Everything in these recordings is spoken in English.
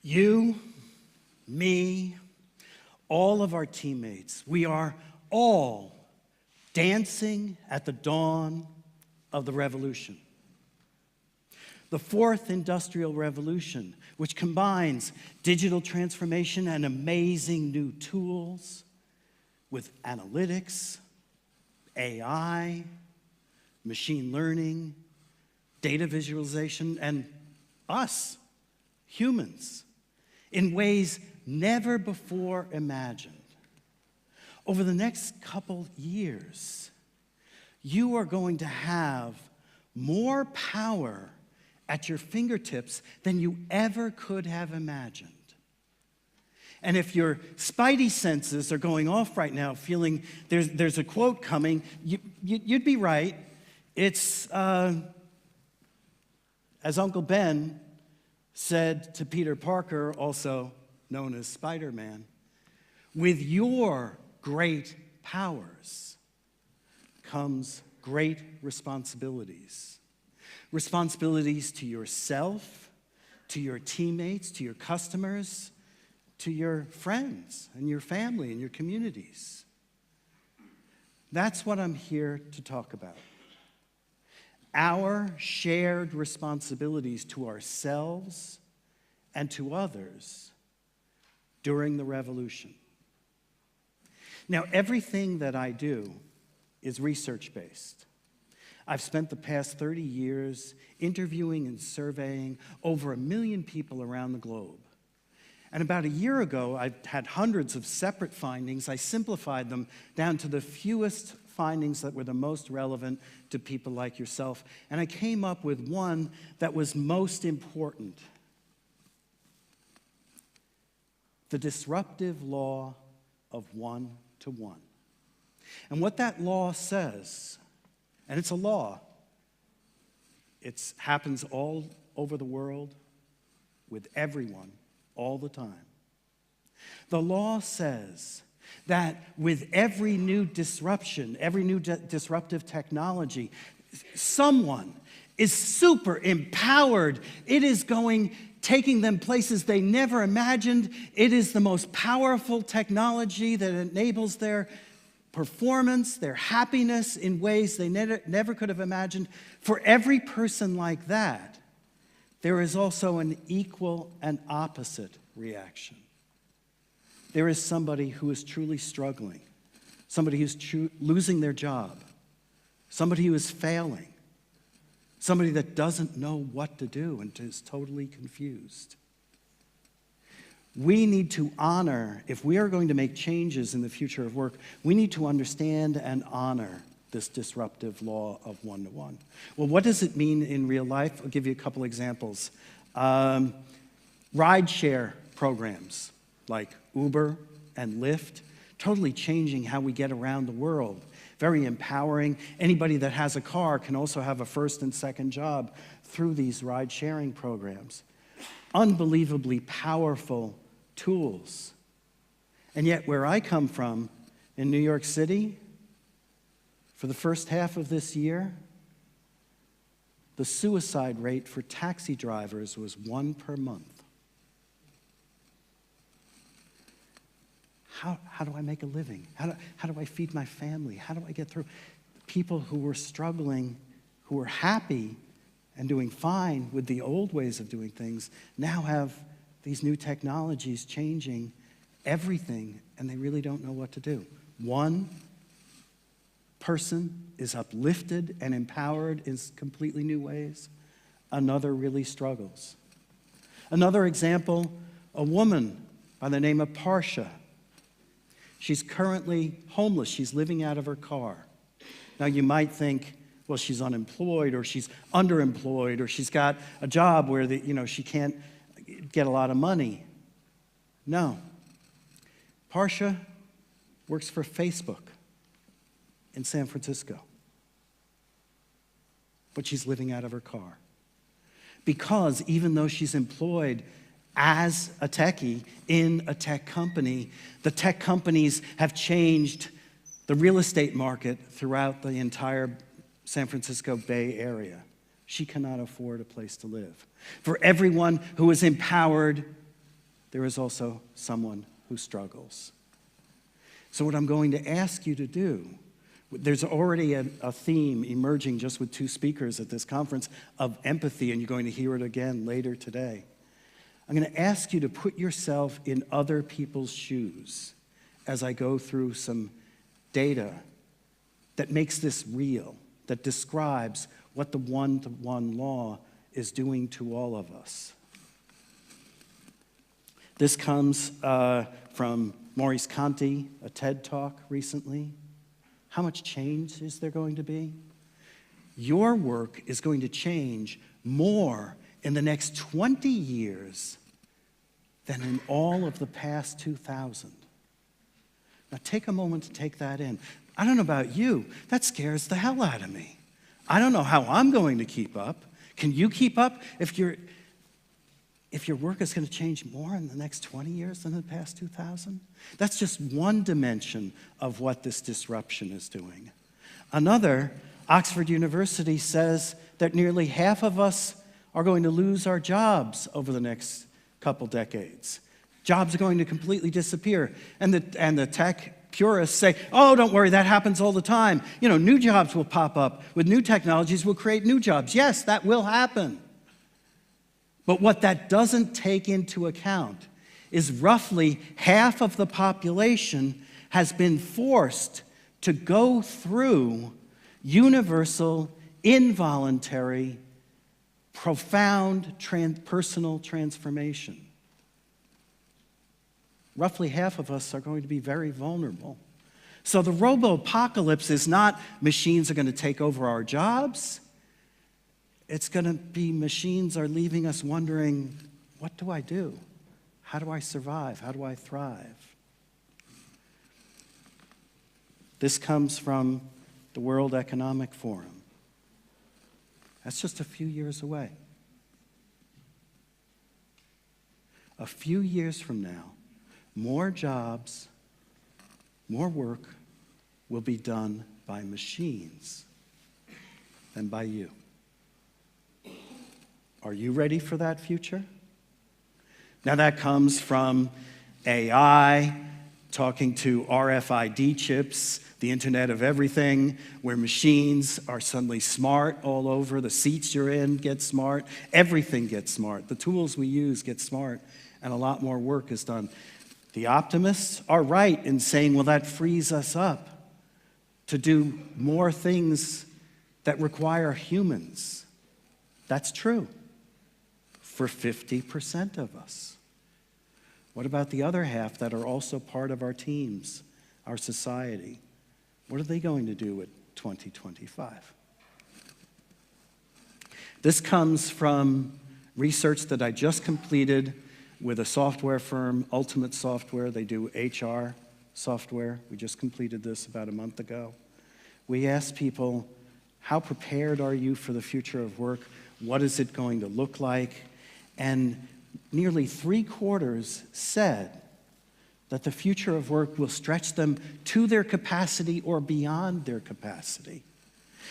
You, me, all of our teammates, we are all dancing at the dawn of the revolution. The fourth industrial revolution, which combines digital transformation and amazing new tools with analytics, AI, machine learning, data visualization, and us, humans, in ways never before imagined. Over the next couple years, you are going to have more power at your fingertips than you ever could have imagined. And if your spidey senses are going off right now, feeling there's a quote coming, you'd be right. It's, as Uncle Ben said to Peter Parker, also known as Spider-Man, with your great powers comes great responsibilities. Responsibilities to yourself, to your teammates, to your customers, to your friends and your family and your communities. That's what I'm here to talk about. Our shared responsibilities to ourselves and to others during the revolution. Now, everything that I do is research-based. I've spent the past 30 years interviewing and surveying over 1 million people around the globe. And about a year ago, I had hundreds of separate findings. I simplified them down to the fewest findings that were the most relevant to people like yourself. And I came up with one that was most important. The disruptive law of one-to-one. And what that law says, and it's a law, it happens all over the world with everyone all the time. The law says that with every new disruption, every new disruptive technology, someone is super empowered. It is taking them places they never imagined. It is the most powerful technology that enables their performance, their happiness in ways they never could have imagined. For every person like that, there is also an equal and opposite reaction. There is somebody who is truly struggling, somebody who's losing their job, somebody who is failing, somebody that doesn't know what to do and is totally confused. We need to honor, if we are going to make changes in the future of work, we need to understand and honor this disruptive law of one-to-one. Well, what does it mean in real life? I'll give you a couple examples. Rideshare programs like Uber and Lyft, totally changing how we get around the world. Very empowering. Anybody that has a car can also have a first and second job through these ride-sharing programs. Unbelievably powerful tools. And yet where I come from, in New York City, for the first half of this year, the suicide rate for taxi drivers was 1 per month. How do I make a living? How do I feed my family? How do I get through? People who were struggling, who were happy and doing fine with the old ways of doing things, now have these new technologies changing everything, and they really don't know what to do. One person is uplifted and empowered in completely new ways. Another really struggles. Another example, a woman by the name of Parsha. She's currently homeless. She's living out of her car. Now you might think, well, she's unemployed or she's underemployed or she's got a job where she can't get a lot of money. No. Parsha works for Facebook in San Francisco. But she's living out of her car. Because even though she's employed as a techie in a tech company, the tech companies have changed the real estate market throughout the entire San Francisco Bay Area. She cannot afford a place to live. For everyone who is empowered, there is also someone who struggles. So what I'm going to ask you to do, there's already a theme emerging just with 2 speakers at this conference of empathy, and you're going to hear it again later today. I'm going to ask you to put yourself in other people's shoes as I go through some data that makes this real, that describes what the one-to-one law is doing to all of us. This comes from Maurice Conti, a TED Talk recently. How much change is there going to be? Your work is going to change more in the next 20 years than in all of the past 2,000. Now take a moment to take that in. I don't know about you, that scares the hell out of me. I don't know how I'm going to keep up. Can you keep up if your work is going to change more in the next 20 years than the past 2,000? That's just one dimension of what this disruption is doing. Another, Oxford University says that nearly half of us are going to lose our jobs over the next couple decades. Jobs are going to completely disappear. And the tech purists say, oh, don't worry, that happens all the time. You know, new jobs will pop up. With new technologies, we'll create new jobs. Yes, that will happen. But what that doesn't take into account is roughly half of the population has been forced to go through universal, involuntary, profound personal transformation. Roughly half of us are going to be very vulnerable. So the robo-apocalypse is not machines are going to take over our jobs. It's going to be machines are leaving us wondering, what do I do? How do I survive? How do I thrive? This comes from the World Economic Forum. That's just a few years away. A few years from now, more jobs, more work will be done by machines than by you. Are you ready for that future? Now that comes from AI, talking to RFID chips, the Internet of Everything, where machines are suddenly smart all over. The seats you're in get smart. Everything gets smart. The tools we use get smart, and a lot more work is done. The optimists are right in saying, well, that frees us up to do more things that require humans. That's true for 50% of us. What about the other half that are also part of our teams, our society? What are they going to do at 2025? This comes from research that I just completed with a software firm, Ultimate Software. They do HR software. We just completed this about a month ago. We asked people, how prepared are you for the future of work? What is it going to look like? And nearly 3/4 said that the future of work will stretch them to their capacity or beyond their capacity.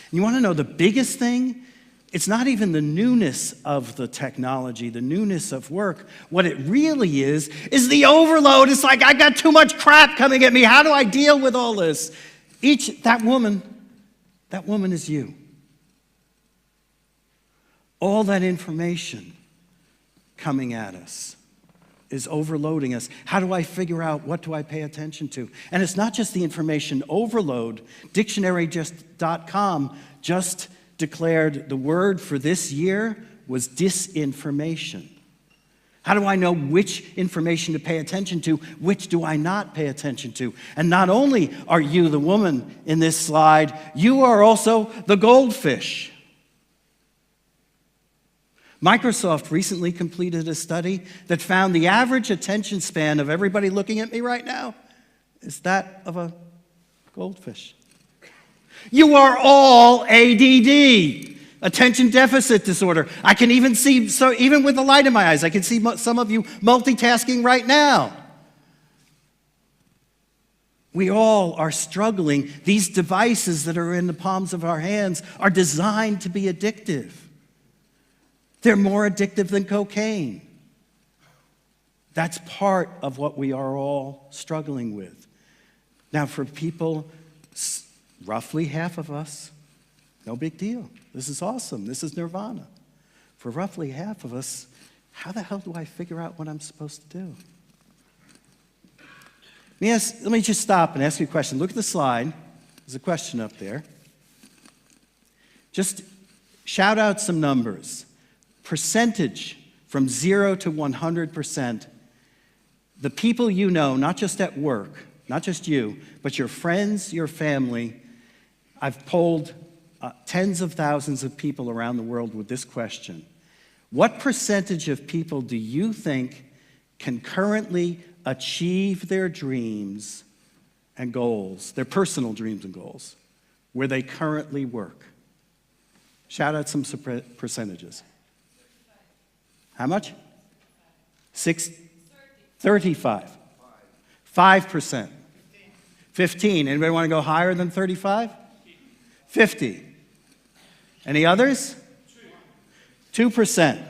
And you want to know the biggest thing? It's not even the newness of the technology, the newness of work. What it really is the overload. It's like, I got too much crap coming at me. How do I deal with all this? That woman is you. All that information coming at us is overloading us. How do I figure out what do I pay attention to? And it's not just the information overload. Dictionary.com just declared the word for this year was disinformation. How do I know which information to pay attention to, which do I not pay attention to? And not only are you the woman in this slide, you are also the goldfish. Microsoft recently completed a study that found the average attention span of everybody looking at me right now is that of a goldfish. You are all ADD, attention deficit disorder. I can even see, so even with the light in my eyes, I can see some of you multitasking right now. We all are struggling. These devices that are in the palms of our hands are designed to be addictive. They're more addictive than cocaine. That's part of what we are all struggling with. Now, for people, roughly half of us, no big deal. This is awesome. This is nirvana. For roughly half of us, how the hell do I figure out what I'm supposed to do? Let me just stop and ask you a question. Look at the slide. There's a question up there. Just shout out some numbers. Percentage from 0 to 100%. The people you know, not just at work, not just you, but your friends, your family. I've polled tens of thousands of people around the world with this question. What percentage of people do you think can currently achieve their dreams and goals, their personal dreams and goals, where they currently work? Shout out some percentages. How much? 35. 5%. 15. Anybody want to go higher than 35? 50. Any others? 2%.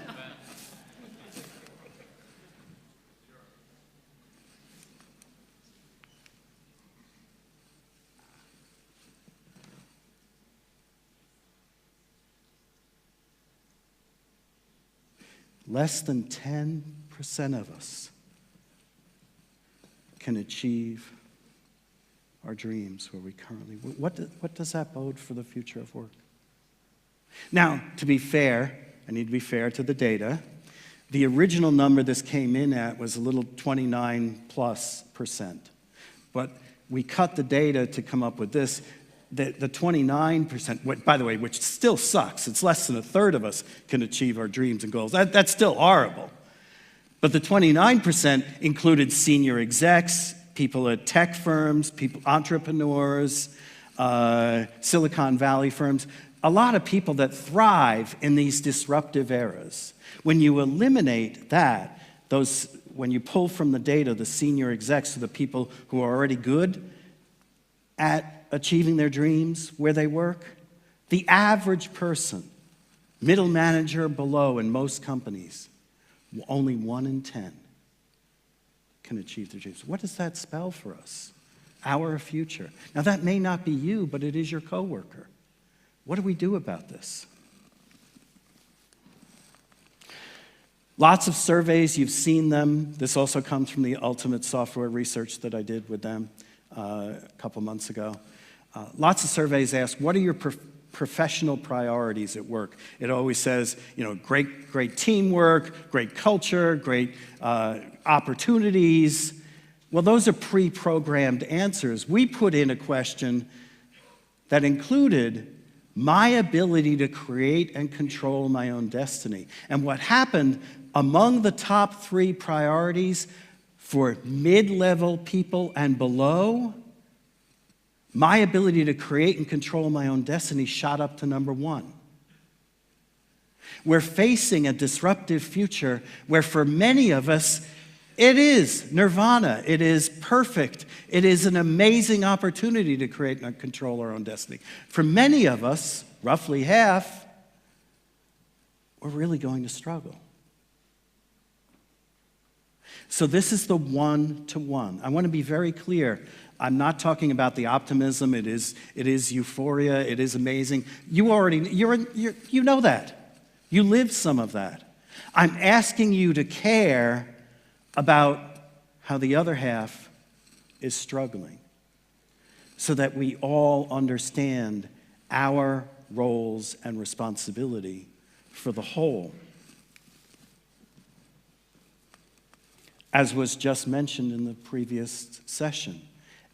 Less than 10% of us can achieve our dreams where we currently work. What does that bode for the future of work? Now, to be fair, I need to be fair to the data. The original number this came in at was a little 29+%. But we cut the data to come up with this. The 29%, by the way, which still sucks, it's less than a third of us can achieve our dreams and goals. That's still horrible. But the 29% included senior execs, people at tech firms, entrepreneurs, Silicon Valley firms, a lot of people that thrive in these disruptive eras. When you eliminate that, when you pull from the data the senior execs, the people who are already good at achieving their dreams where they work, the average person, middle manager below in most companies, only 1 in 10 can achieve their dreams. What does that spell for us? Our future. Now, that may not be you, but it is your coworker. What do we do about this? Lots of surveys, you've seen them. This also comes from the Ultimate Software research that I did with them a couple months ago. Lots of surveys ask, what are your professional priorities at work? It always says, great teamwork, great culture, great opportunities. Well, those are pre-programmed answers. We put in a question that included my ability to create and control my own destiny. And what happened among the top 3 priorities for mid-level people and below, my ability to create and control my own destiny shot up to number 1. We're facing a disruptive future where for many of us, it is nirvana. It is perfect. It is an amazing opportunity to create and control our own destiny. For many of us, roughly half, we're really going to struggle. So this is the 1-to-1. I want to be very clear. I'm not talking about the optimism. It is euphoria. It is amazing. You know that. You live some of that. I'm asking you to care about how the other half is struggling so that we all understand our roles and responsibility for the whole. As was just mentioned in the previous session,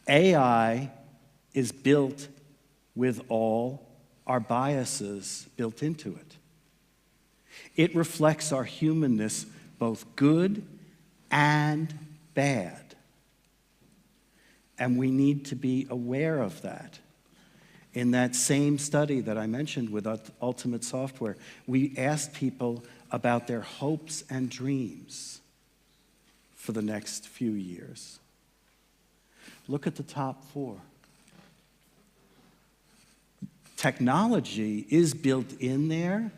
AI is built with all our biases built into it. It reflects our humanness, both good and bad. And we need to be aware of that. In that same study that I mentioned with Ultimate Software, we asked people about their hopes and dreams for the next few years. Look at the top 4. Technology is built in there,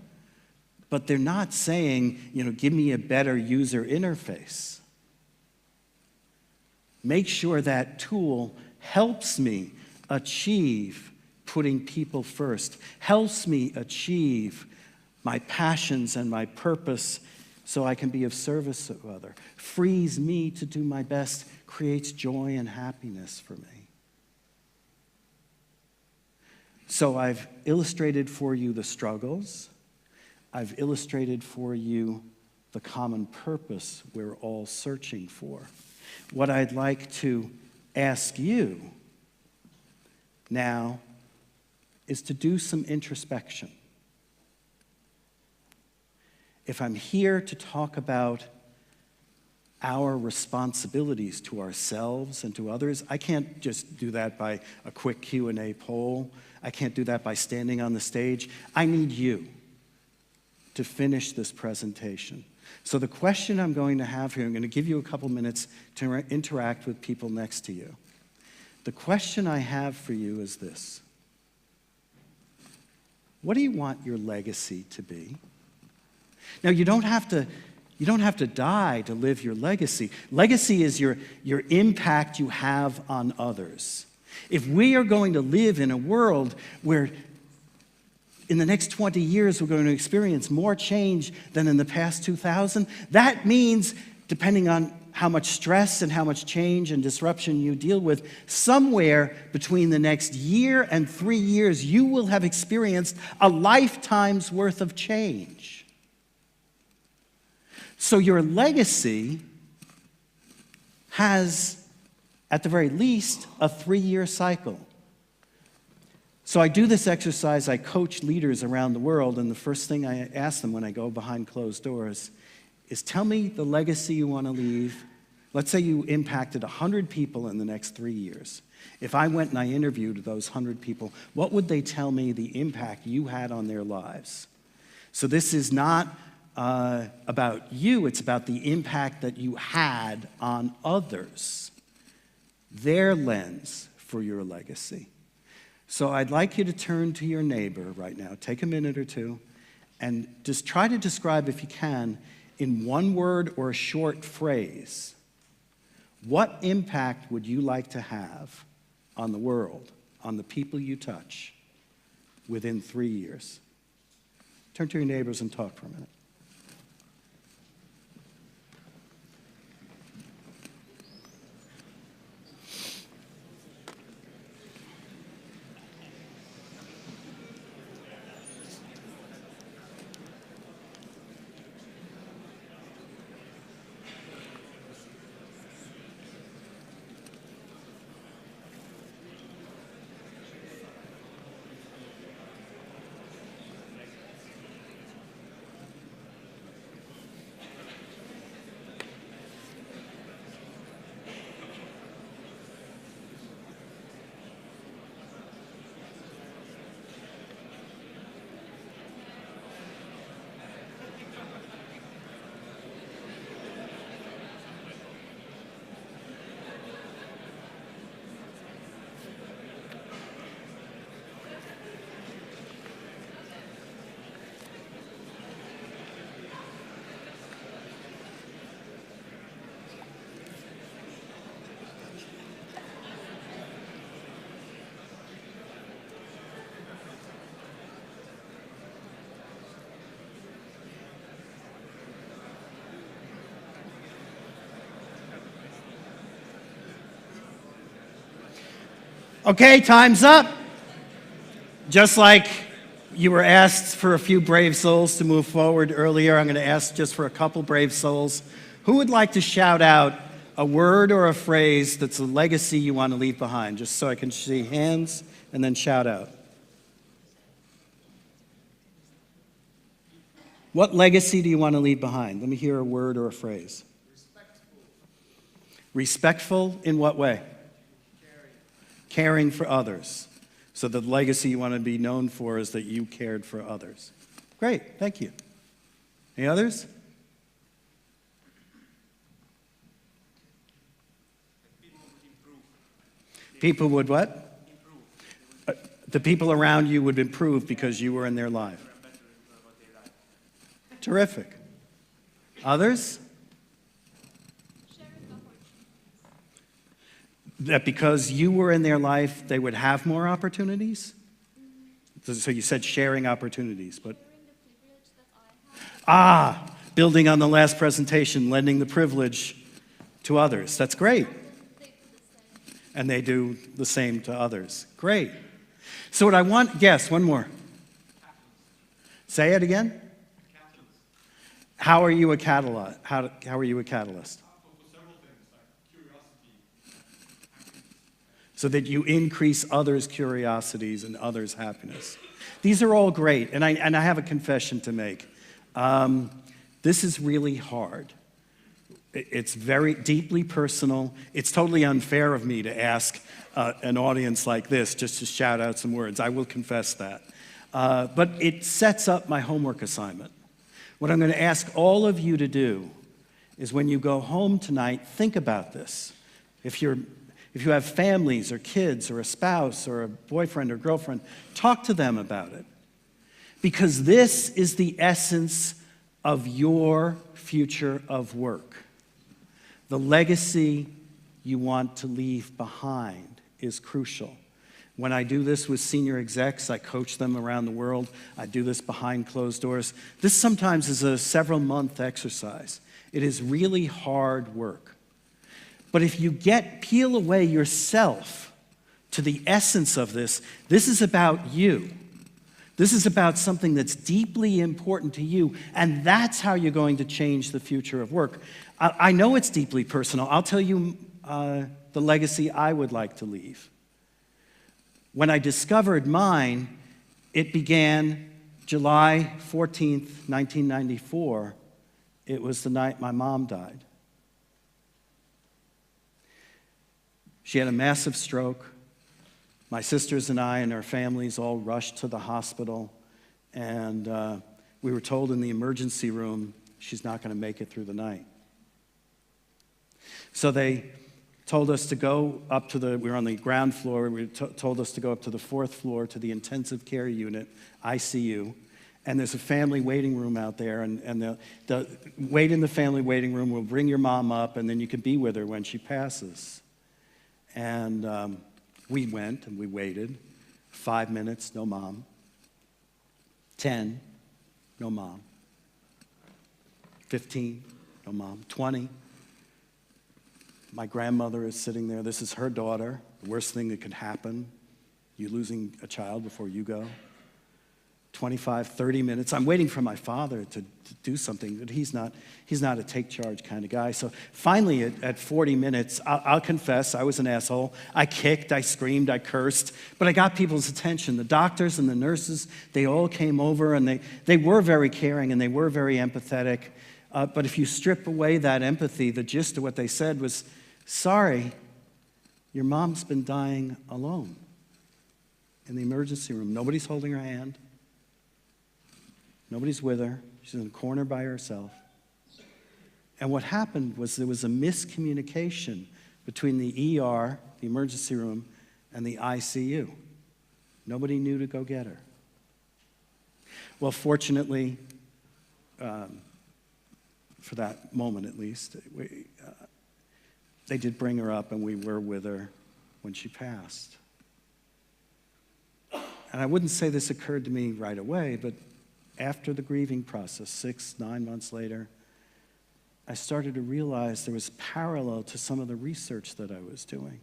but they're not saying, give me a better user interface. make sure that tool helps me achieve putting people first, helps me achieve my passions and my purpose so I can be of service to others, frees me to do my best, creates joy and happiness for me. So I've illustrated for you the struggles. I've illustrated for you the common purpose we're all searching for. What I'd like to ask you now is to do some introspection. If I'm here to talk about our responsibilities to ourselves and to others, I can't just do that by a quick Q&A poll. I can't do that by standing on the stage. I need you to finish this presentation. So the question I'm going to have here, I'm going to give you a couple minutes to interact with people next to you. The question I have for you is this: what do you want your legacy to be? Now, you don't have to die to live your legacy. Legacy is your impact you have on others. If we are going to live in a world where in the next 20 years we're going to experience more change than in the past 2,000, that means, depending on how much stress and how much change and disruption you deal with, somewhere between the next year and 3 years, you will have experienced a lifetime's worth of change. So your legacy has, at the very least, a 3-year cycle. So I do this exercise, I coach leaders around the world, and the first thing I ask them when I go behind closed doors is, tell me the legacy you want to leave. Let's say you impacted 100 people in the next 3 years. If I went and I interviewed those 100 people, what would they tell me the impact you had on their lives? So this is not about you, it's about the impact that you had on others, their lens for your legacy. So I'd like you to turn to your neighbor right now, take a minute or two, and just try to describe, if you can, in one word or a short phrase, what impact would you like to have on the world, on the people you touch, within 3 years? Turn to your neighbors and talk for a minute. Okay, time's up. Just like you were asked for a few brave souls to move forward earlier, I'm going to ask just for a couple brave souls. Who would like to shout out a word or a phrase that's a legacy you want to leave behind? Just so I can see hands and then shout out. What legacy do you want to leave behind? Let me hear a word or a phrase. Respectful. Respectful in what way? Caring for others. So the legacy you want to be known for is that you cared for others. Great, thank you. Any others? People would what? The people around you would improve because you were in their life. Terrific. Others? That because you were in their life, they would have more opportunities? So you said sharing opportunities, but... Building on the last presentation, lending the privilege to others. That's great. And they do the same to others. Great. So what I want, yes, one more. Say it again. How are you a catalyst? How are you a catalyst? For several things, like curiosity. So that you increase others' curiosities and others' happiness. These are all great, and I have a confession to make. This is really hard. It's very deeply personal. It's totally unfair of me to ask an audience like this just to shout out some words. I will confess that. But it sets up my homework assignment. What I'm going to ask all of you to do is when you go home tonight, think about this. If you have families or kids or a spouse or a boyfriend or girlfriend, talk to them about it. Because this is the essence of your future of work. The legacy you want to leave behind is crucial. When I do this with senior execs, I coach them around the world. I do this behind closed doors. This sometimes is a several-month exercise. It is really hard work. But if you peel away yourself to the essence of this, this is about you. This is about something that's deeply important to you, and that's how you're going to change the future of work. I know it's deeply personal. I'll tell you the legacy I would like to leave. When I discovered mine, it began July 14th, 1994. It was the night my mom died. She had a massive stroke. My sisters and I and our families all rushed to the hospital, and we were told in the emergency room, she's not going to make it through the night. So they told us to go up to we were on the ground floor, told us to go up to the 4th floor to the intensive care unit, ICU, and there's a family waiting room out there, and the wait in the family waiting room, will bring your mom up, and then you can be with her when she passes. And we went and we waited. 5 minutes, no mom. 10, no mom. 15, no mom. 20. My grandmother is sitting there. This is her daughter. The worst thing that could happen, you losing a child before you go. 25, 30 minutes. I'm waiting for my father to do something, but he's not a take charge kind of guy. So finally at 40 minutes, I'll confess, I was an asshole. I kicked, I screamed, I cursed, but I got people's attention. The doctors and the nurses, they all came over, and they were very caring and they were very empathetic. But if you strip away that empathy, the gist of what they said was, sorry, your mom's been dying alone in the emergency room. Nobody's holding her hand. Nobody's with her. She's in a corner by herself. And what happened was there was a miscommunication between the ER, the emergency room, and the ICU. Nobody knew to go get her. Well, fortunately, for that moment at least, they did bring her up, and we were with her when she passed. And I wouldn't say this occurred to me right away, but after the grieving process, 6-9 months later, I started to realize there was parallel to some of the research that I was doing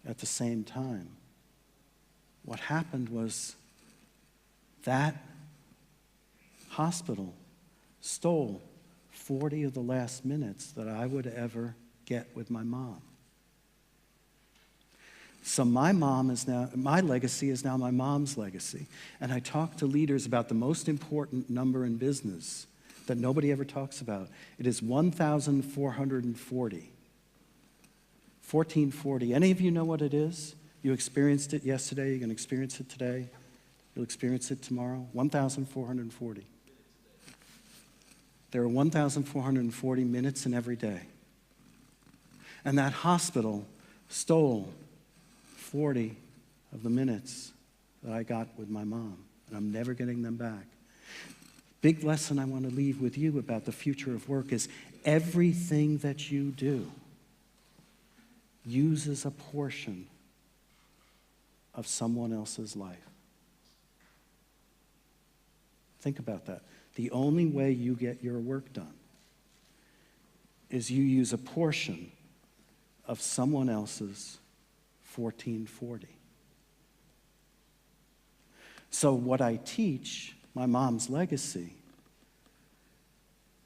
at the same time. What happened was that hospital stole 40 of the last minutes that I would ever get with my mom. So my legacy is now my mom's legacy. And I talk to leaders about the most important number in business that nobody ever talks about. It is 1,440. 1440. Any of you know what it is? You experienced it yesterday, you're going to experience it today, you'll experience it tomorrow. 1,440. There are 1,440 minutes in every day. And that hospital stole 40 of the minutes that I got with my mom, and I'm never getting them back. Big lesson I want to leave with you about the future of work is everything that you do uses a portion of someone else's life. Think about that. The only way you get your work done is you use a portion of someone else's 1440. So what I teach, my mom's legacy,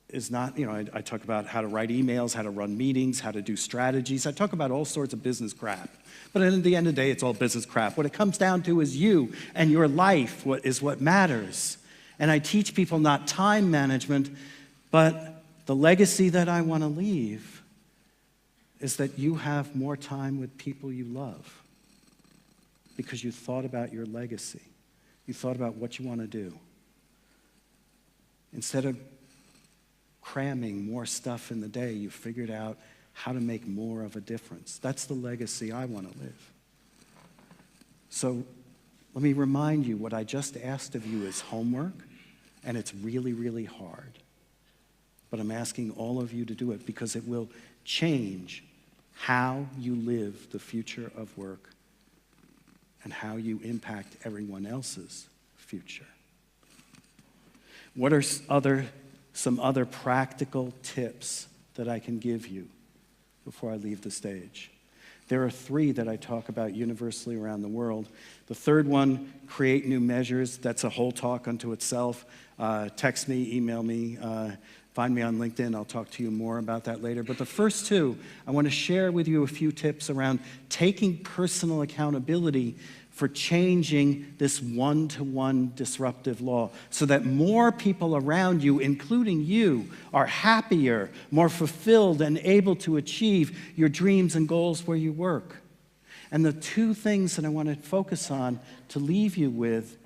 is not, I talk about how to write emails, how to run meetings, how to do strategies. I talk about all sorts of business crap. But at the end of the day, it's all business crap. What it comes down to is you and your life is what matters. And I teach people not time management, but the legacy that I want to leave is that you have more time with people you love because you thought about your legacy. You thought about what you want to do. Instead of cramming more stuff in the day, you figured out how to make more of a difference. That's the legacy I want to live. So let me remind you, what I just asked of you is homework, and it's really, really hard. But I'm asking all of you to do it because it will change how you live the future of work and how you impact everyone else's future. What are some other practical tips that I can give you before I leave the stage? There are 3 that I talk about universally around the world. The third one, create new measures. That's a whole talk unto itself. Text me, email me, find me on LinkedIn. I'll talk to you more about that later. But the first 2, I want to share with you a few tips around taking personal accountability for changing this one-to-one disruptive law so that more people around you, including you, are happier, more fulfilled, and able to achieve your dreams and goals where you work. And the 2 things that I want to focus on to leave you with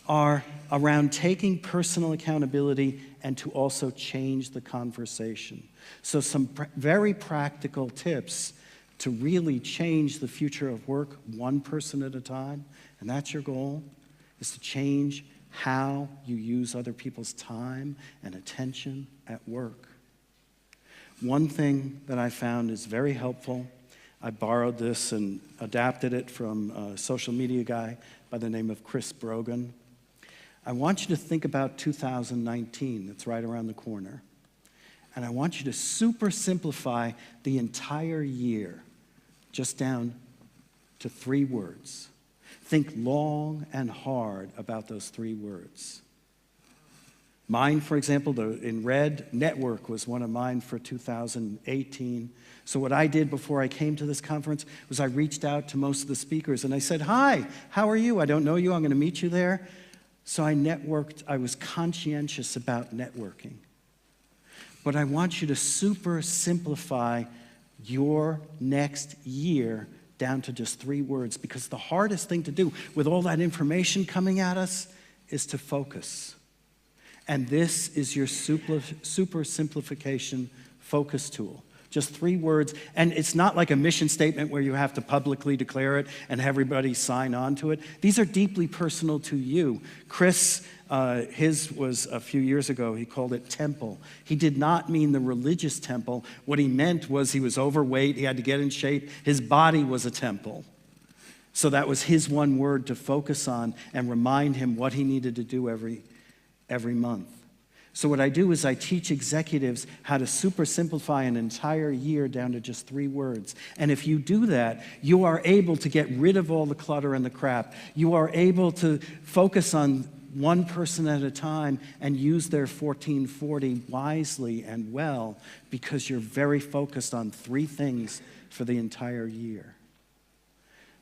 are around taking personal accountability and to also change the conversation. So some very practical tips to really change the future of work one person at a time, and that's your goal, is to change how you use other people's time and attention at work. One thing that I found is very helpful, I borrowed this and adapted it from a social media guy by the name of Chris Brogan. I want you to think about 2019, that's right around the corner. And I want you to super simplify the entire year just down to 3 words. Think long and hard about those 3 words. Mine, for example, in red, network was one of mine for 2018. So what I did before I came to this conference was I reached out to most of the speakers and I said, "Hi, how are you? I don't know you, I'm going to meet you there." So I networked, I was conscientious about networking. But I want you to super simplify your next year down to just 3 words, because the hardest thing to do with all that information coming at us is to focus. And this is your super simplification focus tool. Just 3 words, and it's not like a mission statement where you have to publicly declare it and everybody sign on to it. These are deeply personal to you. Chris, his was a few years ago, he called it temple. He did not mean the religious temple. What he meant was he was overweight, he had to get in shape, his body was a temple. So that was his one word to focus on and remind him what he needed to do every month. So what I do is I teach executives how to super simplify an entire year down to just 3 words. And if you do that, you are able to get rid of all the clutter and the crap. You are able to focus on one person at a time and use their 1440 wisely and well, because you're very focused on 3 things for the entire year.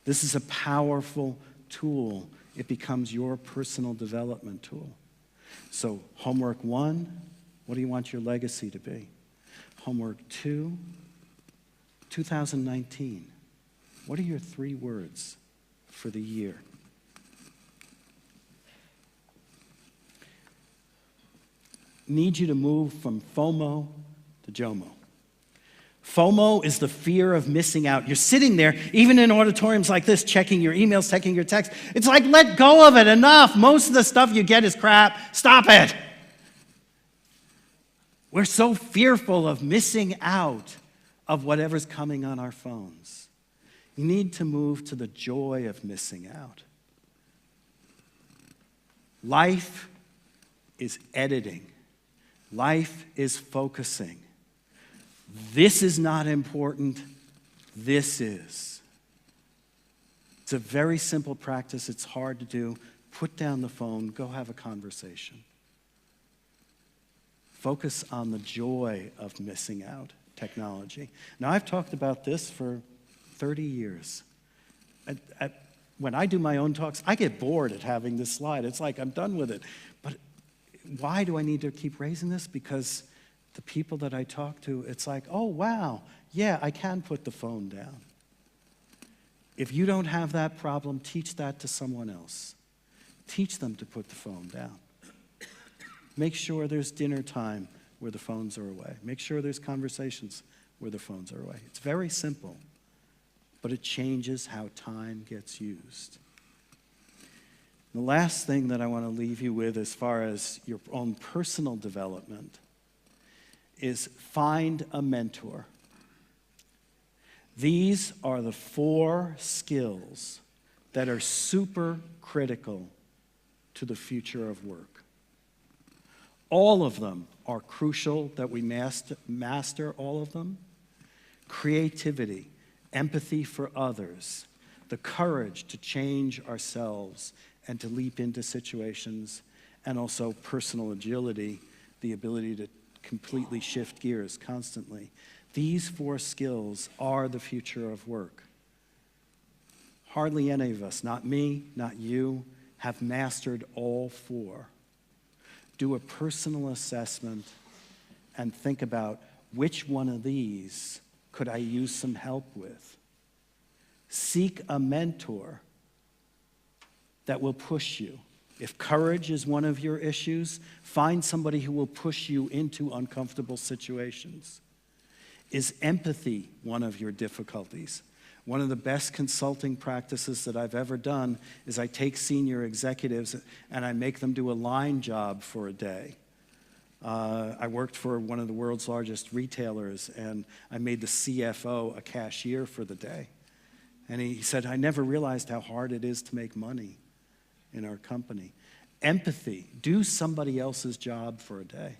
This is a powerful tool. It becomes your personal development tool. So homework 1, what do you want your legacy to be? Homework 2, 2019, what are your 3 words for the year? Need you to move from FOMO to JOMO. FOMO is the fear of missing out. You're sitting there, even in auditoriums like this, checking your emails, checking your texts. It's like, let go of it, enough. Most of the stuff you get is crap. Stop it. We're so fearful of missing out of whatever's coming on our phones. You need to move to the joy of missing out. Life is editing. Life is focusing. This is not important. This is. It's a very simple practice. It's hard to do. Put down the phone. Go have a conversation. Focus on the joy of missing out technology. Now, I've talked about this for 30 years. When I do my own talks, I get bored at having this slide. It's like I'm done with it. But why do I need to keep raising this? Because the people that I talk to, it's like, oh, wow, yeah, I can put the phone down. If you don't have that problem, teach that to someone else. Teach them to put the phone down. Make sure there's dinner time where the phones are away. Make sure there's conversations where the phones are away. It's very simple, but it changes how time gets used. The last thing that I want to leave you with as far as your own personal development is find a mentor. These are the 4 skills that are super critical to the future of work. All of them are crucial that we master all of them. Creativity, empathy for others, the courage to change ourselves and to leap into situations, and also personal agility, the ability to completely shift gears constantly. These 4 skills are the future of work. Hardly any of us, not me, not you, have mastered all 4. Do a personal assessment and think about which one of these could I use some help with. Seek a mentor that will push you. If courage is one of your issues, find somebody who will push you into uncomfortable situations. Is empathy one of your difficulties? One of the best consulting practices that I've ever done is I take senior executives and I make them do a line job for a day. I worked for one of the world's largest retailers, and I made the CFO a cashier for the day. And he said, I never realized how hard it is to make money in our company. Empathy, do somebody else's job for a day.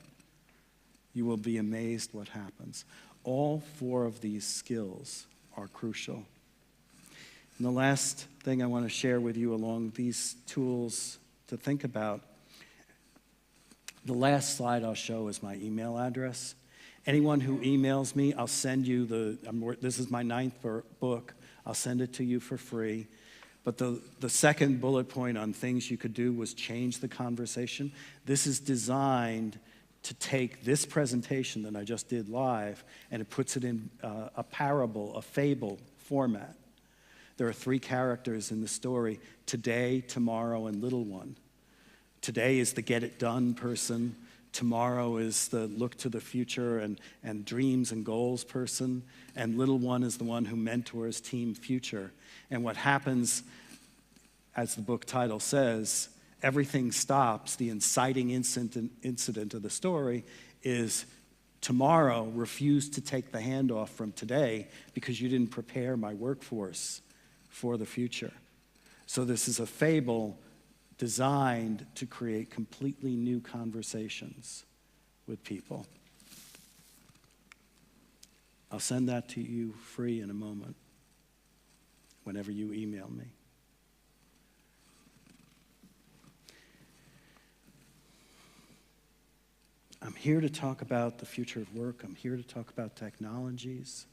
You will be amazed what happens. All 4 of these skills are crucial. And the last thing I want to share with you along these tools to think about, the last slide I'll show is my email address. Anyone who emails me, I'll send you this is my 9th book. I'll send it to you for free. But the second bullet point on things you could do was change the conversation. This is designed to take this presentation that I just did live, and it puts it in a parable, a fable format. There are 3 characters in the story: today, tomorrow, and little one. Today is the get it done person. Tomorrow is the look to the future and dreams and goals person. And little one is the one who mentors Team Future. And what happens, as the book title says, everything stops. The inciting incident of the story is tomorrow refused to take the handoff from today because you didn't prepare my workforce for the future. So this is a fable designed to create completely new conversations with people. I'll send that to you free in a moment, whenever you email me. I'm here to talk about the future of work. I'm here to talk about technologies.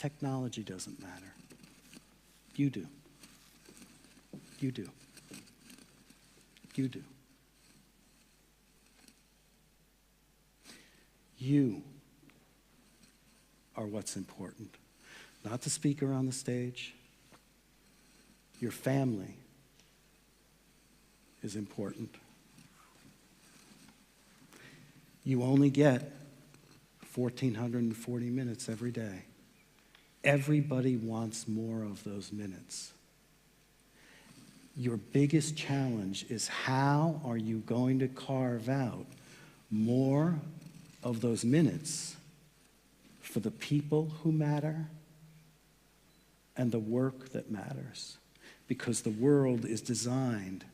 Technology doesn't matter. You do. You do. You do. You are what's important. Not the speaker on the stage. Your family is important. You only get 1,440 minutes every day. Everybody wants more of those minutes. Your biggest challenge is how are you going to carve out more of those minutes for the people who matter and the work that matters, because the world is designed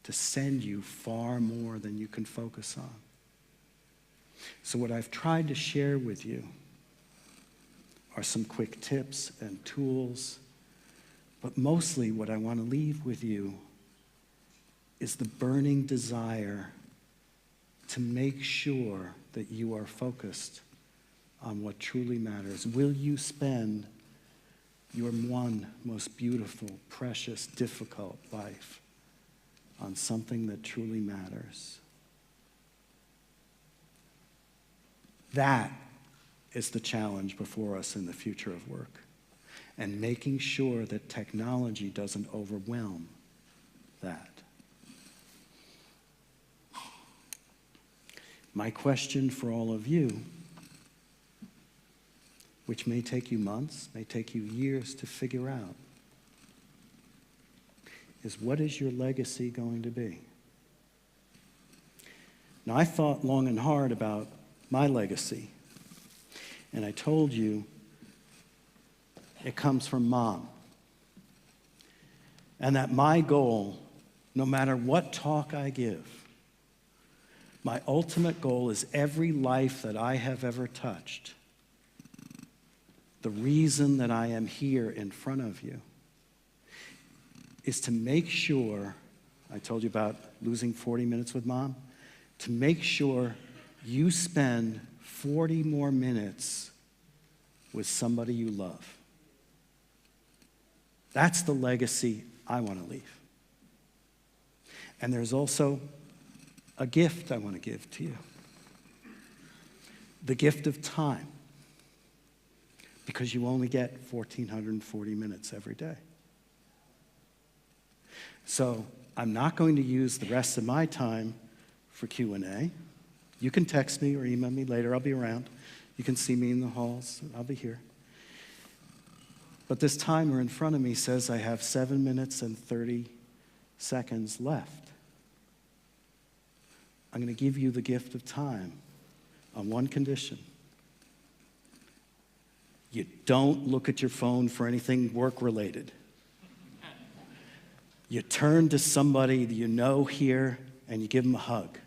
to send you far more than you can focus on. So what I've tried to share with you are some quick tips and tools, but mostly what I want to leave with you is the burning desire to make sure that you are focused on what truly matters. Will you spend your one most beautiful, precious, difficult life on something that truly matters? That is the challenge before us in the future of work, and making sure that technology doesn't overwhelm that. My question for all of you, which may take you months, may take you years to figure out, is what is your legacy going to be? Now, I thought long and hard about my legacy, and I told you it comes from Mom. And that my goal, no matter what talk I give, my ultimate goal is every life that I have ever touched, the reason that I am here in front of you, is to make sure, I told you about losing 40 minutes with Mom, to make sure you spend 40 more minutes with somebody you love. That's the legacy I want to leave. And there's also a gift I want to give to you. The gift of time. Because you only get 1,440 minutes every day. So I'm not going to use the rest of my time for Q&A. You can text me or email me later. I'll be around. You can see me in the halls. I'll be here. But this timer in front of me says I have 7 minutes and 30 seconds left. I'm going to give you the gift of time on one condition. You don't look at your phone for anything work-related. You turn to somebody that you know here and you give them a hug.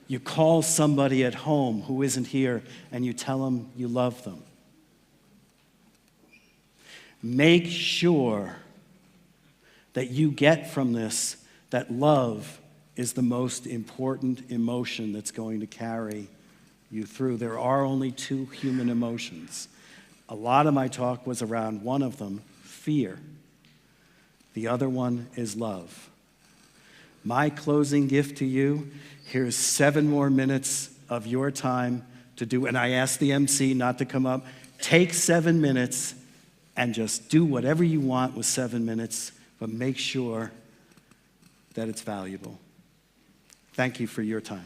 You call somebody at home who isn't here and you tell them you love them. Make sure that you get from this that love is the most important emotion that's going to carry you through. There are only two human emotions. A lot of my talk was around one of them, fear. The other one is love. My closing gift to you, here's 7 more minutes of your time to do, and I asked the MC not to come up. Take 7 minutes and just do whatever you want with 7 minutes, but make sure that it's valuable. Thank you for your time.